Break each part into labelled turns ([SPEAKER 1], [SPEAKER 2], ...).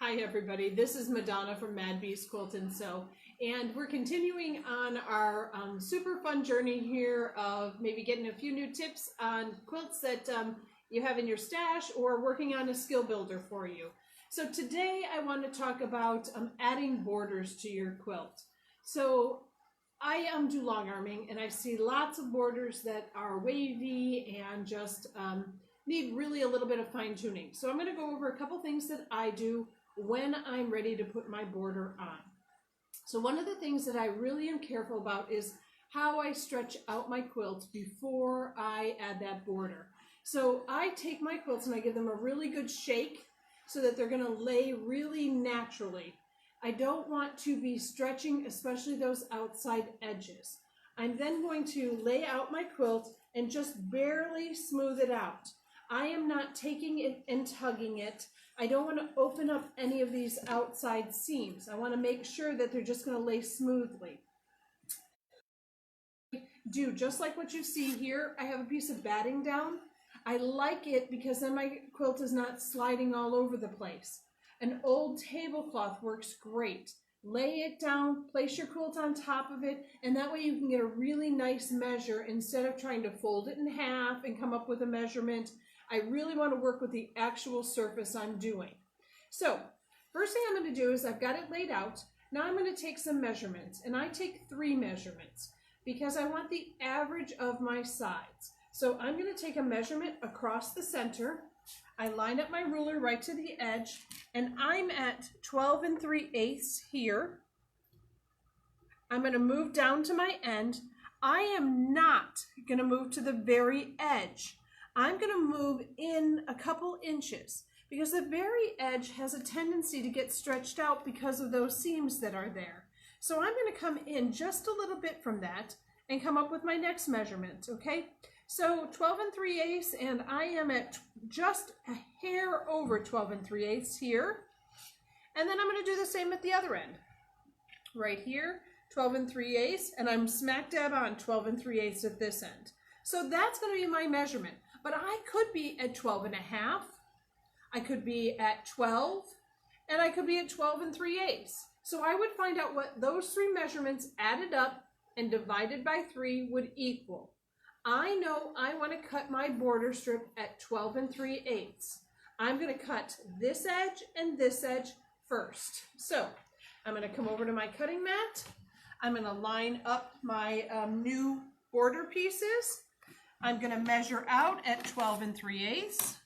[SPEAKER 1] Hi everybody, this is MaDonna from Mad Beast Quilt and Sew, and we're continuing on our super fun journey here of maybe getting a few new tips on quilts that you have in your stash or working on a skill builder for you. So today I want to talk about adding borders to your quilt. So I do long arming and I see lots of borders that are wavy and just need really a little bit of fine tuning. So I'm going to go over a couple things that I do when I'm ready to put my border on. So one of the things that I really am careful about is how I stretch out my quilts before I add that border. So I take my quilts and I give them a really good shake so that they're going to lay really naturally. I don't want to be stretching, especially those outside edges. I'm then going to lay out my quilt and just barely smooth it out. I am not taking it and tugging it. I don't want to open up any of these outside seams. I want to make sure that they're just going to lay smoothly. Do just like what you see here. I have a piece of batting down. I like it because then my quilt is not sliding all over the place. An old tablecloth works great. Lay it down, place your quilt on top of it, and that way you can get a really nice measure instead of trying to fold it in half and come up with a measurement. I really want to work with the actual surface I'm doing. So first thing I'm going to do is I've got it laid out. Now I'm going to take some measurements, and I take 3 measurements because I want the average of my sides. So I'm going to take a measurement across the center. I line up my ruler right to the edge, and I'm at 12 3/8 here. I'm going to move down to my end. I am not going to move to the very edge. I'm going to move in a couple inches because the very edge has a tendency to get stretched out because of those seams that are there. So I'm going to come in just a little bit from that and come up with my next measurement, okay? So 12 3/8, and I am at just a hair over 12 3/8 here. And then I'm going to do the same at the other end. Right here, 12 3/8, and I'm smack dab on 12 3/8 at this end. So that's going to be my measurement. But I could be at 12 1/2, I could be at 12, and I could be at 12 3/8. So I would find out what those 3 measurements added up and divided by 3 would equal. I know I want to cut my border strip at 12 3/8. I'm going to cut this edge and this edge first. So I'm going to come over to my cutting mat. I'm going to line up my new border pieces. I'm going to measure out at 12 3/8.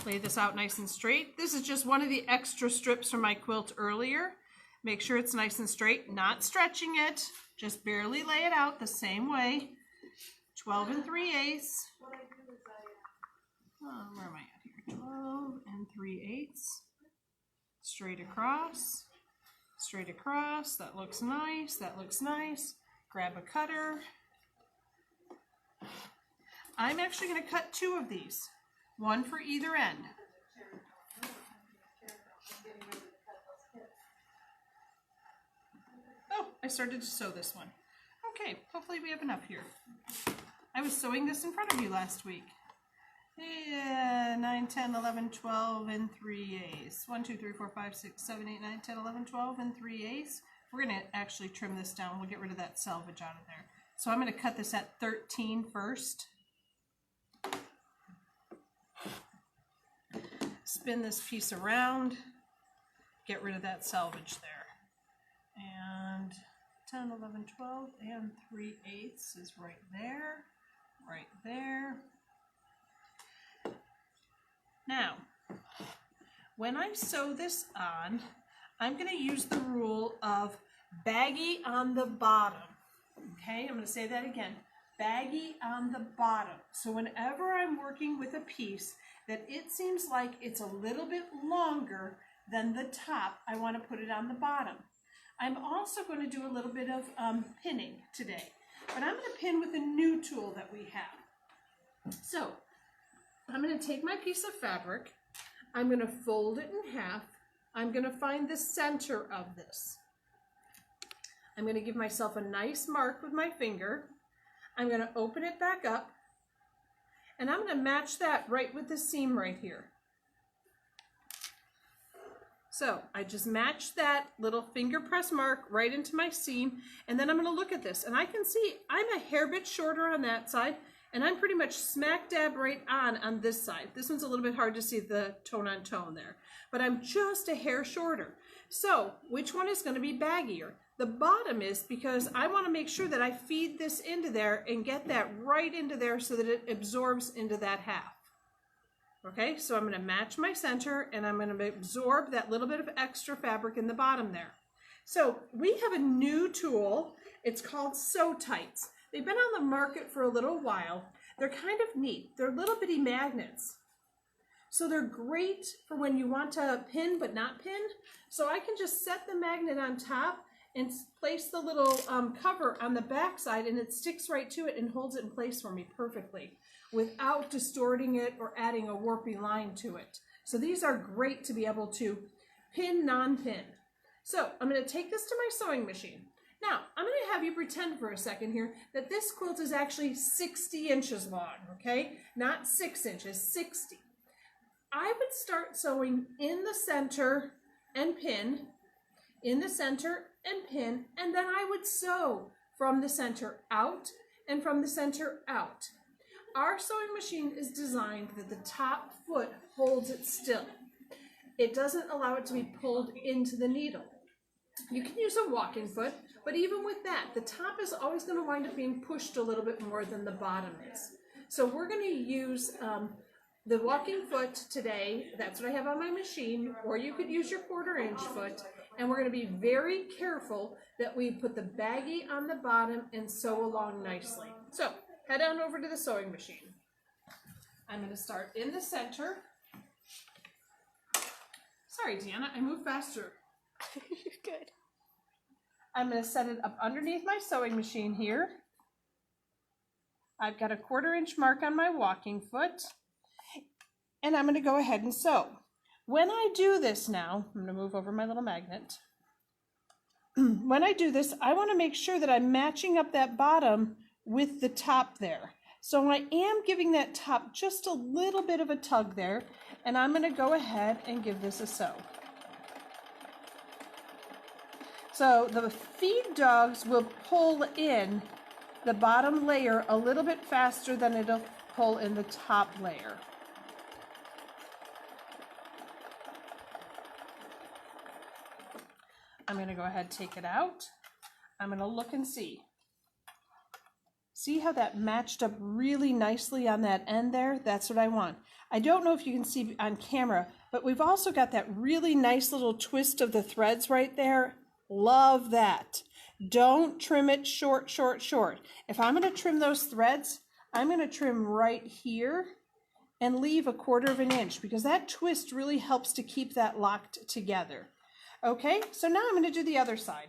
[SPEAKER 1] Lay this out nice and straight. This is just one of the extra strips from my quilt earlier. Make sure it's nice and straight, not stretching it. Just barely lay it out the same way. 12 3/8. Oh, where am I at here? 12 3/8. Straight across. Straight across. That looks nice. That looks nice. Grab a cutter. I'm actually going to cut 2 of these, one for either end. Oh, I started to sew this one. Okay, hopefully we have enough here. I was sewing this in front of you last week. 9, 10, 11, 12 3/8. 1, 2, 3, 4, 5, 6, 7, 8, 9, 10, 11, 12 3/8. We're going to actually trim this down. We'll get rid of that selvage out of there. So I'm going to cut this at 13 first. Spin this piece around. Get rid of that selvage there. And 10, 11, 12 3/8 is right there. Right there. Now, when I sew this on, I'm going to use the rule of baggy on the bottom. Okay, I'm going to say that again. Baggy on the bottom. So whenever I'm working with a piece that it seems like it's a little bit longer than the top, I want to put it on the bottom. I'm also going to do a little bit of pinning today, but I'm going to pin with a new tool that we have. So I'm going to take my piece of fabric, I'm going to fold it in half, I'm going to find the center of this. I'm going to give myself a nice mark with my finger. I'm going to open it back up, and I'm going to match that right with the seam right here. So I just matched that little finger press mark right into my seam, and then I'm going to look at this, and I can see I'm a hair bit shorter on that side, and I'm pretty much smack dab right on this side. This one's a little bit hard to see the tone on tone there, but I'm just a hair shorter. So which one is going to be baggier? The bottom is, because I want to make sure that I feed this into there and get that right into there so that it absorbs into that half. Okay, so I'm going to match my center, and I'm going to absorb that little bit of extra fabric in the bottom there. So we have a new tool. It's called Sew Tights. They've been on the market for a little while. They're kind of neat. They're little bitty magnets. So they're great for when you want to pin but not pin. So I can just set the magnet on top and place the little cover on the back side, and it sticks right to it and holds it in place for me perfectly without distorting it or adding a warpy line to it. So these are great to be able to pin, non-pin. So I'm going to take this to my sewing machine. Now, I'm going to have you pretend for a second here that this quilt is actually 60 inches long, okay? Not 6 inches, 60. I would start sewing in the center and pin, in the center and pin, and then I would sew from the center out and from the center out. Our sewing machine is designed that the top foot holds it still. It doesn't allow it to be pulled into the needle. You can use a walking foot, but even with that, the top is always going to wind up being pushed a little bit more than the bottom is. So we're going to use the walking foot today. That's what I have on my machine, or you could use your 1/4 inch foot, and we're going to be very careful that we put the baggie on the bottom and sew along nicely. So head on over to the sewing machine. I'm going to start in the center. Sorry, Deanna, I move faster.
[SPEAKER 2] You're good.
[SPEAKER 1] I'm going to set it up underneath my sewing machine here. I've got a 1/4 inch mark on my walking foot, and I'm going to go ahead and sew. When I do this now, I'm going to move over my little magnet. When I do this, I want to make sure that I'm matching up that bottom with the top there. So I am giving that top just a little bit of a tug there, and I'm going to go ahead and give this a sew. So the feed dogs will pull in the bottom layer a little bit faster than it'll pull in the top layer. I'm going to go ahead and take it out. I'm going to look and see. See how that matched up really nicely on that end there? That's what I want. I don't know if you can see on camera, but we've also got that really nice little twist of the threads right there. Love that. Don't trim it short, short, short. If I'm going to trim those threads, I'm going to trim right here and leave a 1/4 inch because that twist really helps to keep that locked together. Okay, so now I'm going to do the other side.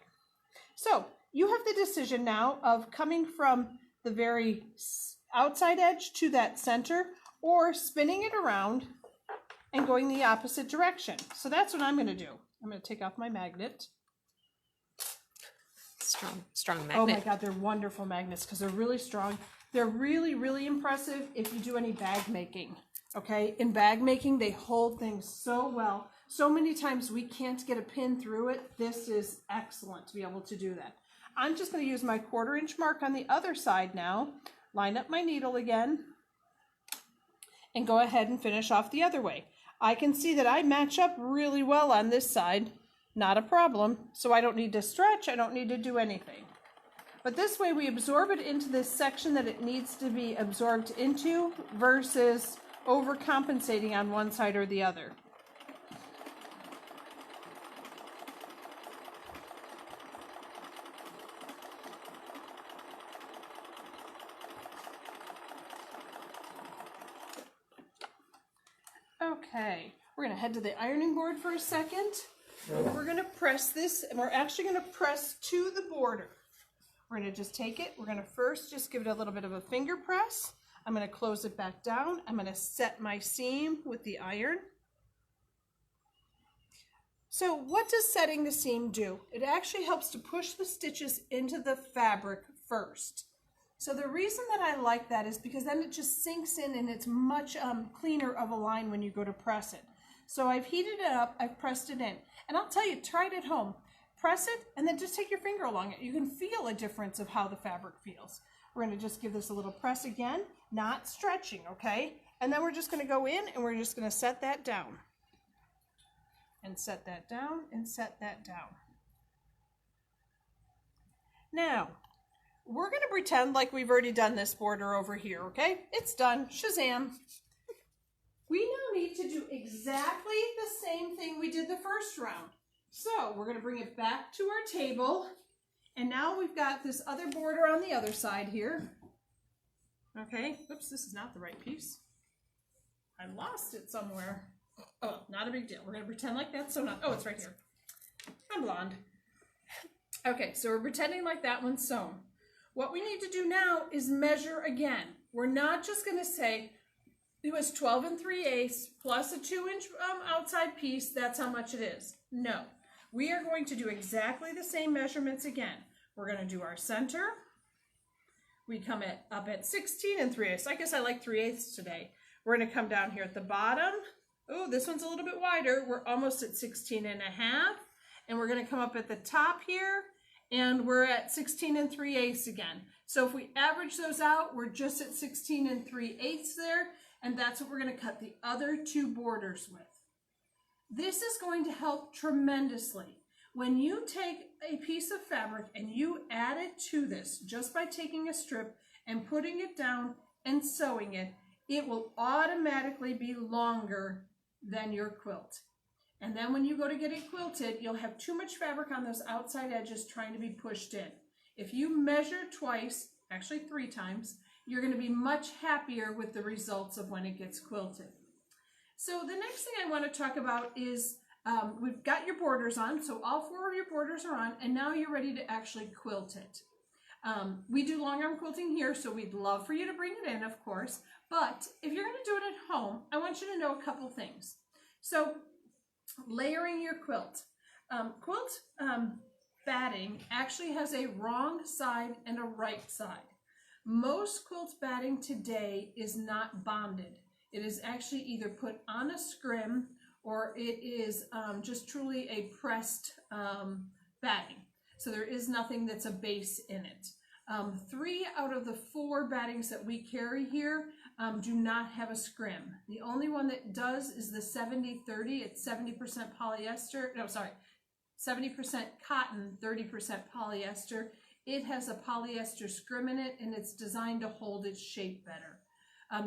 [SPEAKER 1] So you have the decision now of coming from the very outside edge to that center or spinning it around and going the opposite direction. So that's what I'm going to do. I'm going to take off my magnet.
[SPEAKER 2] Strong magnet.
[SPEAKER 1] Oh my God, they're wonderful magnets because they're really strong. They're really, really impressive if you do any bag making. Okay, in bag making, they hold things so well. So many times we can't get a pin through it. This is excellent to be able to do that. I'm just going to use my 1/4 inch mark on the other side now, line up my needle again, and go ahead and finish off the other way. I can see that I match up really well on this side, not a problem, so I don't need to stretch, I don't need to do anything. But this way we absorb it into this section that it needs to be absorbed into versus overcompensating on one side or the other. Okay, we're going to head to the ironing board for a second. We're going to press this, and we're actually going to press to the border. We're going to just take it. We're going to first just give it a little bit of a finger press. I'm going to close it back down. I'm going to set my seam with the iron. So what does setting the seam do? It actually helps to push the stitches into the fabric first. So the reason that I like that is because then it just sinks in and it's much cleaner of a line when you go to press it. So I've heated it up, I've pressed it in. And I'll tell you, try it at home. Press it and then just take your finger along it. You can feel a difference of how the fabric feels. We're going to just give this a little press again, not stretching, okay? And then we're just going to go in and we're just going to set that down. And set that down and set that down. Now, we're going to pretend like we've already done this border over here, okay? It's done. Shazam. We now need to do exactly the same thing we did the first round. So we're going to bring it back to our table. And now we've got this other border on the other side here. Okay. Oops, this is not the right piece. I lost it somewhere. Oh, not a big deal. We're going to pretend like that's so not. Oh, it's right here. I'm blonde. Okay, so we're pretending like that one's sewn. What we need to do now is measure again. We're not just going to say it was 12 3/8 plus a 2-inch outside piece. That's how much it is. No, we are going to do exactly the same measurements again. We're going to do our center. We come up at 16 3/8. I guess I like 3/8 today. We're going to come down here at the bottom. Oh, this one's a little bit wider. We're almost at 16 1/2. And we're going to come up at the top here, and we're at 16 3/8 again. So if we average those out, we're just at 16 3/8 there, and that's what we're going to cut the other two borders with. This is going to help tremendously. When you take a piece of fabric and you add it to this, just by taking a strip and putting it down and sewing it, it will automatically be longer than your quilt. And then when you go to get it quilted, you'll have too much fabric on those outside edges trying to be pushed in. If you measure twice, actually 3 times, you're going to be much happier with the results of when it gets quilted. So the next thing I want to talk about is we've got your borders on, so all 4 of your borders are on, and now you're ready to actually quilt it. We do long arm quilting here, so we'd love for you to bring it in, of course, but if you're going to do it at home, I want you to know a couple things. So layering your quilt. Quilt batting actually has a wrong side and a right side. Most quilt batting today is not bonded. It is actually either put on a scrim or it is just truly a pressed batting. So there is nothing that's a base in it. 3 out of the 4 battings that we carry here do not have a scrim. The only one that does is the 70-30. It's 70% polyester. No, sorry, 70% cotton, 30% polyester. It has a polyester scrim in it, and it's designed to hold its shape better.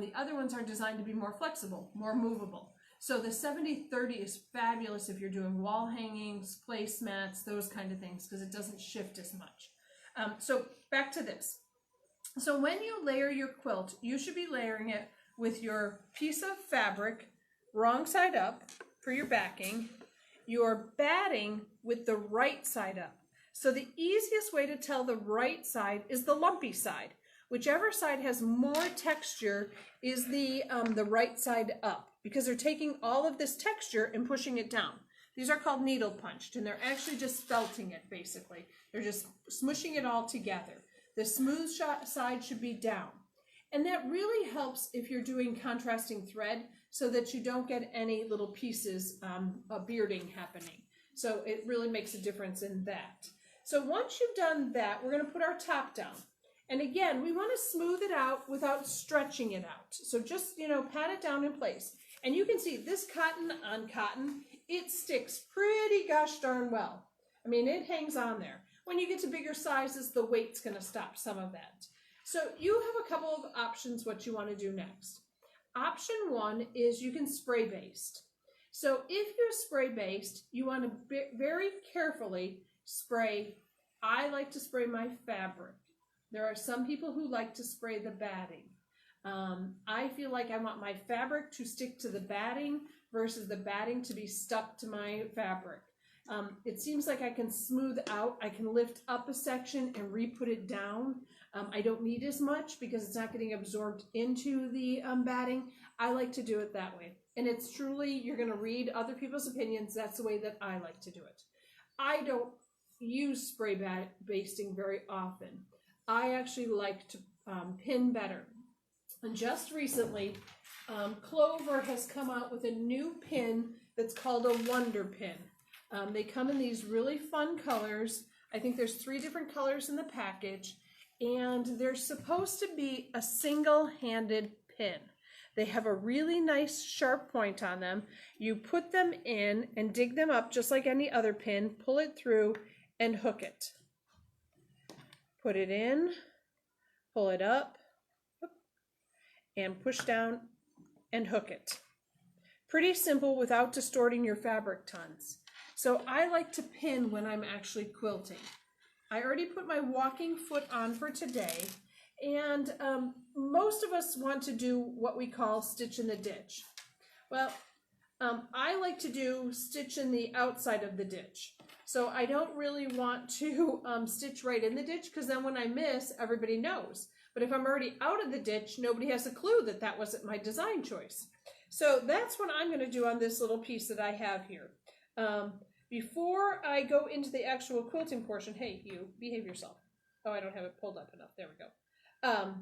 [SPEAKER 1] The other ones are designed to be more flexible, more movable. So the 70-30 is fabulous if you're doing wall hangings, placemats, those kind of things, because it doesn't shift as much. So back to this. So when you layer your quilt, you should be layering it with your piece of fabric wrong side up for your backing, your batting with the right side up. So the easiest way to tell the right side is the lumpy side. Whichever side has more texture is the right side up, because they're taking all of this texture and pushing it down. These are called needle punched, and they're actually just felting it, basically. They're just smushing it all together. The smooth side should be down. And that really helps if you're doing contrasting thread so that you don't get any little pieces of bearding happening. So it really makes a difference in that. So once you've done that, we're going to put our top down. And again, we want to smooth it out without stretching it out. So just, pat it down in place. And you can see this cotton on cotton, it sticks pretty gosh darn well. I mean, it hangs on there. When you get to bigger sizes, the weight's going to stop some of that. So you have a couple of options what you want to do next. Option 1 is you can spray baste. So if you're spray based, you want to very carefully spray. I like to spray my fabric. There are some people who like to spray the batting. I feel like I want my fabric to stick to the batting versus the batting to be stuck to my fabric. It seems like I can smooth out. I can lift up a section and re-put it down. I don't need as much because it's not getting absorbed into the batting. I like to do it that way. And it's truly, you're going to read other people's opinions. That's the way that I like to do it. I don't use spray basting very often. I actually like to pin better. And just recently, Clover has come out with a new pin that's called a Wonder Pin. They come in these really fun colors. I think there's 3 different colors in the package, and they're supposed to be a single-handed pin. They have a really nice sharp point on them. You put them in and dig them up just like any other pin, pull it through, and hook it. Put it in, pull it up, and push down and hook it. Pretty simple without distorting your fabric tons. So I like to pin when I'm actually quilting. I already put my walking foot on for today, and most of us want to do what we call stitch in the ditch. Well, I like to do stitch in the outside of the ditch. So I don't really want to stitch right in the ditch, because then when I miss, everybody knows. But if I'm already out of the ditch, nobody has a clue that that wasn't my design choice. So that's what I'm going to do on this little piece that I have here. Before I go into the actual quilting portion, hey, you, behave yourself. Oh, I don't have it pulled up enough. There we go.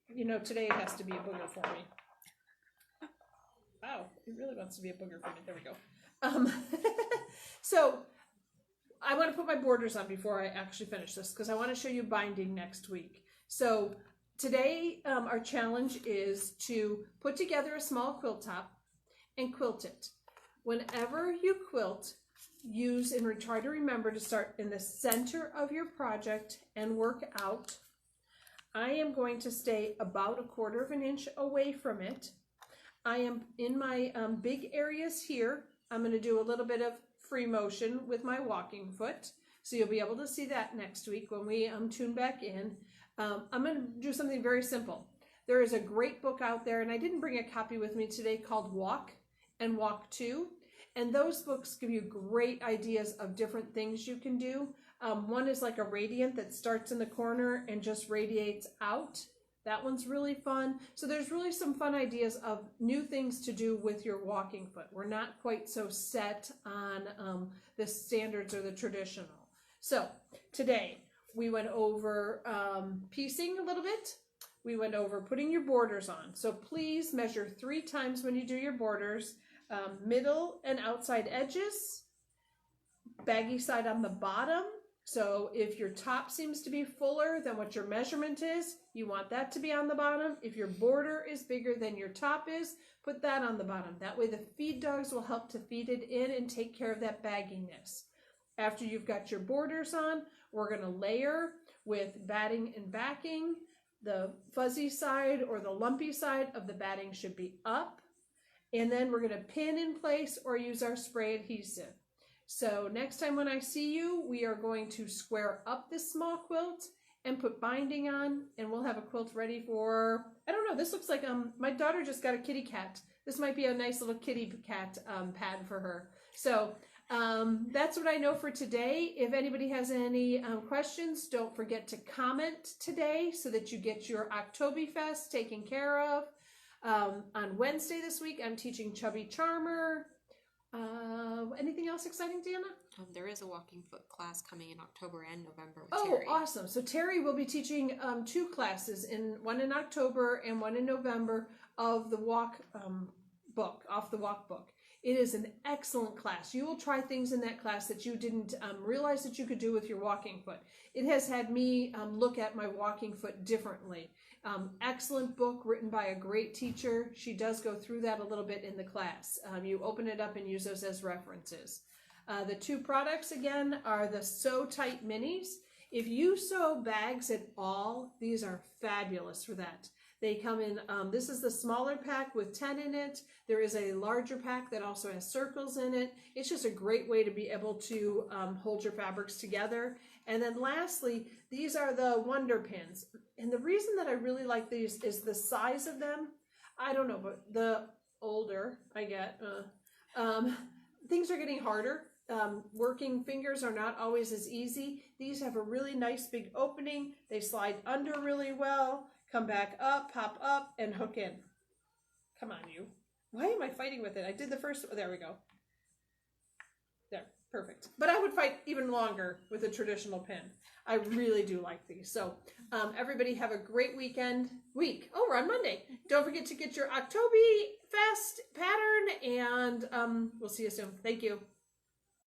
[SPEAKER 1] You know, today it has to be a booger for me. Wow, it really wants to be a booger for me. There we go. So I want to put my borders on before I actually finish this, because I want to show you binding next week. So today our challenge is to put together a small quilt top and quilt it. Whenever you quilt, use and try to remember to start in the center of your project and work out. I am going to stay about 1/4 of an inch away from it. I am in my big areas here. I'm going to do a little bit of free motion with my walking foot. So you'll be able to see that next week when we tune back in. I'm going to do something very simple. There is a great book out there, and I didn't bring a copy with me today, called Walk and Walk 2. And those books give you great ideas of different things you can do. One is like a radiant that starts in the corner and just radiates out. That one's really fun. So there's really some fun ideas of new things to do with your walking foot. We're not quite so set on the standards or the traditional. So today we went over piecing a little bit. We went over putting your borders on. So please measure 3 times when you do your borders. Middle and outside edges, baggy side on the bottom. So if your top seems to be fuller than what your measurement is, you want that to be on the bottom. If your border is bigger than your top is, put that on the bottom. That way the feed dogs will help to feed it in and take care of that bagginess. After you've got your borders on, we're going to layer with batting and backing. The fuzzy side or the lumpy side of the batting should be up. And then we're going to pin in place or use our spray adhesive. So next time when I see you, we are going to square up this small quilt and put binding on, and we'll have a quilt ready for, I don't know, this looks like, my daughter just got a kitty cat. This might be a nice little kitty cat pad for her. So that's what I know for today. If anybody has any questions, don't forget to comment today so that you get your Octo-bee-fest taken care of. On Wednesday this week, I'm teaching Chubby Charmer. Anything else exciting, Deanna?
[SPEAKER 2] There is a walking foot class coming in October and November with
[SPEAKER 1] Oh,
[SPEAKER 2] Terry.
[SPEAKER 1] awesome. So Terry will be teaching 2 classes, one in October and one in November, of the walk book, Off the Walk book. It is an excellent class. You will try things in that class that you didn't realize that you could do with your walking foot. It has had me look at my walking foot differently. Excellent book written by a great teacher. She does go through that a little bit in the class. You open it up and use those as references. The 2 products again are the Sew Tight Minis. If you sew bags at all, these are fabulous for that. They come in, this is the smaller pack with 10 in it. There is a larger pack that also has circles in it. It's just a great way to be able to hold your fabrics together. And then lastly, these are the Wonder Pins. And the reason that I really like these is the size of them. I don't know, but the older I get, things are getting harder. Working fingers are not always as easy. These have a really nice big opening. They slide under really well. Come back up, pop up, and hook in. Come on, you. Why am I fighting with it? I did the first, there we go. There, perfect. But I would fight even longer with a traditional pin. I really do like these. So everybody have a great week. Oh, we're on Monday. Don't forget to get your Octo-bee-fest pattern, and we'll see you soon. Thank you.